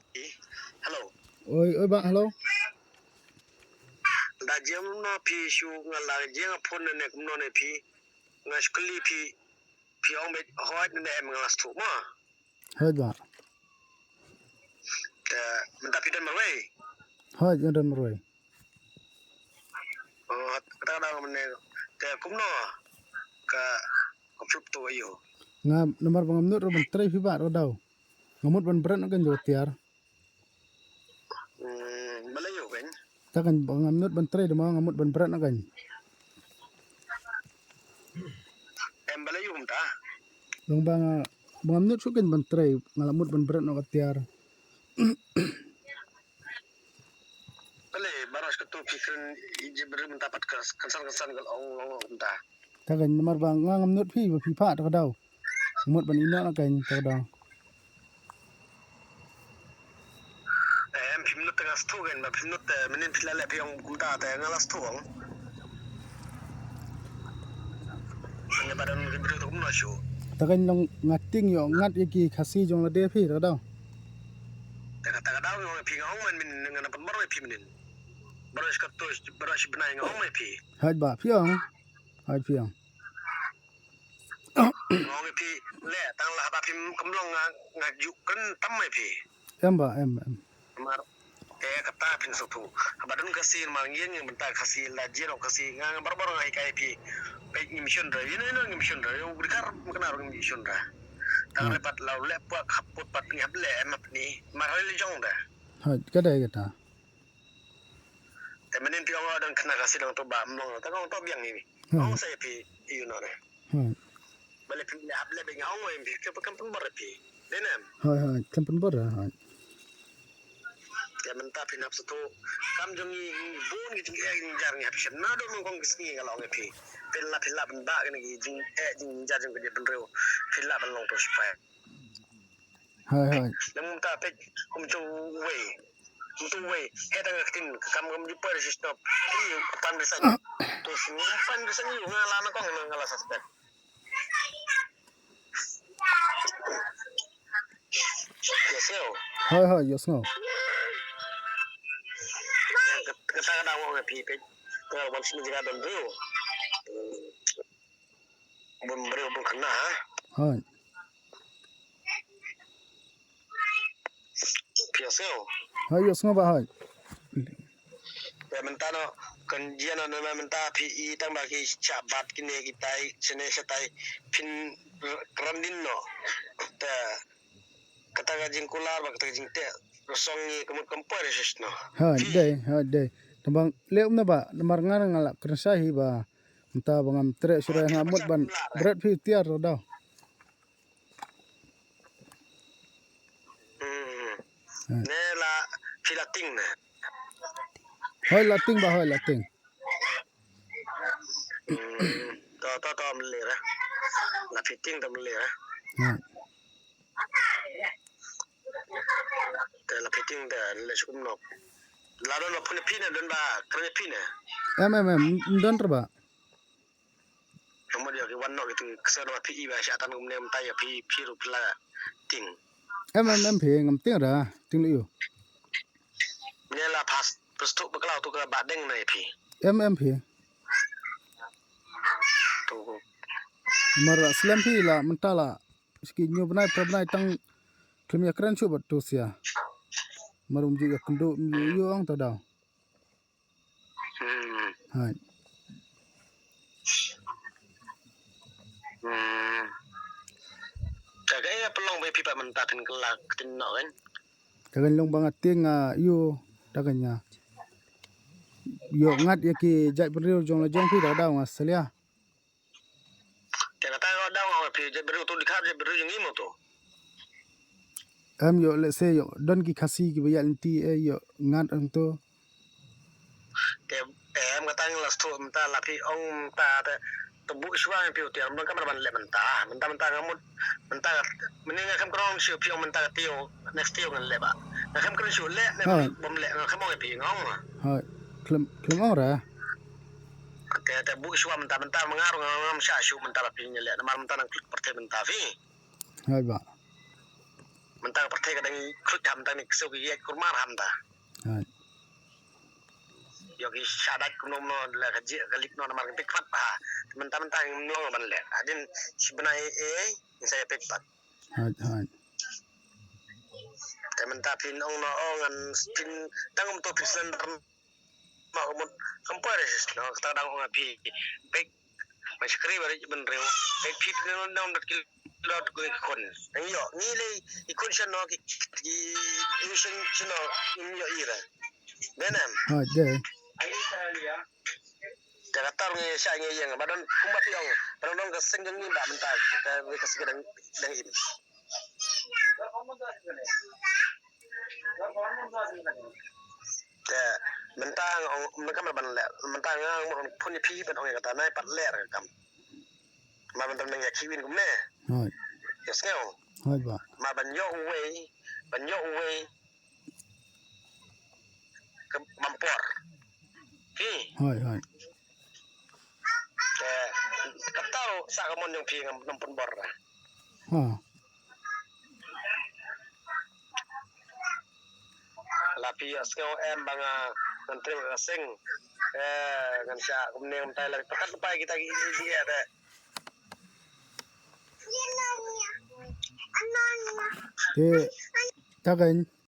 Hello. Oi bang, halo. Da jem no pi shu ngala jeng phone ne kumno ne pi ngashkli pi ome hoat ne em ngalas tu ma. Hoi bang. Ta menta pi dan mawai. Hoi jangan meroi. Ta da ne ta kumno ka kopsup tu ayo. Nga nomor bang amnut ro bentrei fi ba ro dau. Ngamut ban berat kan jo tiar. Malayo kan. Takan bang amnut bentrei de mau ngamut ban berat kan. Em balayo mta. Bang amnut su kan bentrei ngalamut ban berat no tiar. Bale baras ka tu pikir je beri mendapat kesan gal ong mta. Takan nomor bang ngamnut fi pa ta dau. Ngamut ban ina kan ta dau. Em pimnut tengah stu kan ma pimnut menin pilale pi ong mta ta ngalas tu ong. Hanya badan gebru tu kumno shu. Takan long ngating yo ngat iki khasi jong la de fi ta dau. Taga daw yung pi ngong man min nga napat maro pi minin. Baras ka to baras binay ngong may pi. Hoi ba fi ong. Hoi fi ong. Ngong pi le tang lah ba pi kumlong nga juk kan tam may pi. Em ba em. Mar kata pin sotu. Badun kasi mangyen yang bentar kasi la jero kasi nga barbar nga ikai pi. Pe mission ra yun no mission ra yung bukar mukna ro mission ra. Tang lepat law le puak haput pat ni hable map ni marhal jong da. Hoi kadai kata. Temenin pi ngong dan kena kasi dong to ba mong ta ngong to biang ni. Ngong saya pi you know ne. Hoi. Bale pin le hable be ngong may pi ke pakan pun bar pi. Denem. Hoi tempen ber hoi. Ya menta pin hap satu kam jongi bon gitu ya jar ni hapis na do mong kong gisni ngalo ngepi. Pilla benda kan gi jing jing jar jong ke benreu. Pilla ban long to spai. Hoi. Nam ta pe kum tu wei. Kum tu wei. He ta tin kam di per stop. Ni pan besan. To pan besan ni ngala na kong ngala suspect. Yes yo. Hoi yo sngo. Kata dawo ngepi pe. Kalau bang sini juga benreu. Benreu pun kena. Hoi. Piaseo. Hoi yo sngo ba hoi. Ya mentano kanjian na menta PI tang bagi cabat kini kita sene setai pin kerandin no. Ta kata gajing kular ba kata gajing te rosong ni kemut kempar sis no. Hoi dai. Tambang leum na ba namar ngarang ngala kersahi ba. Entah bangam tre surai ngamut ban berat fi tiar daw. Ne la filating na. Hoi lating ba hoi lating. To melera. La fiting to melera. Te la fiting da le sukum no. La don no pune pina don ba kerne pina. Don terba. Kemudian ke warna gitu kesana PI ba syatan kemudian mentaya pi rupla ting. Phe ngam ting ra ting liu. Nela pas pestuk beklau tu ke badeng na pi. Phe. Tu Mar slam phi la mentala ski nyu benai tang klemya kran chu bat tu sia. Marum juga kendo yo ang ta daw. Hai. Jaga ya pelong be pipa mentatin kelak tin no kan. Kagan long bangat ting yo daganya. Yo ngat ya ki jai beriu jong la jong phi da daw Australia. Kata kau dah orang pi je beru tu dikhap je beru yang imo tu. Yo let's say yo don ki khasi ki bayal ti yo ngat ang to. Em kata ngelas tu mentah lapi ong mentah tebuk suang pi tu yang kan ban le mentah ngamut mentah meninga kam krong siu pi ong mentah tio next tio ngan le ba. Kam krong siu le bom le kam ong pi ngong. Hai. Klem ora. Kata bu suang mentah mengaruh ngam sya siu mentah lapi nyele. Nama mentah nang klik partai mentah fi. Hai ba. มันตั้งประเทศก็ได้คลุกทำตั้งนี่สุกี้คุณมาทำตา hai yogi syadat kuno no la gaji galik no namar pikpat pa mentang-mentang no ban le adin sebenarnya saya pikpat haiแต่มันตาพินองno ngan pin tang to pisen ma umut kampare no ta dang ong api pek ma skri bari ben rew pek pit no dang dak lot ko kon ang yo ni le ikon siya no ki imission sino inyo ira benam hai deh Jakarta ngi sya ngi yang badan kumbat yang badan ka sengjeng ni ba mental ka we ka sigedang dang iniแต่mentangมันก็มันแหละmentangมันพุ่นพี่เป็นองค์กตาในปัดแลกกันมามันเป็นอย่างชีวิตกูแม่ hai อย่าเสียว hai ba มาบัญญัติเว้ยกับบัมปอร์พี่ hai แต่กับเต้าสากมนยังพี่กับน้ำปนบอร์ ha lapi skill em bang menteri asing ngan sya kumne Thailand pakat pa kita dia ada te takan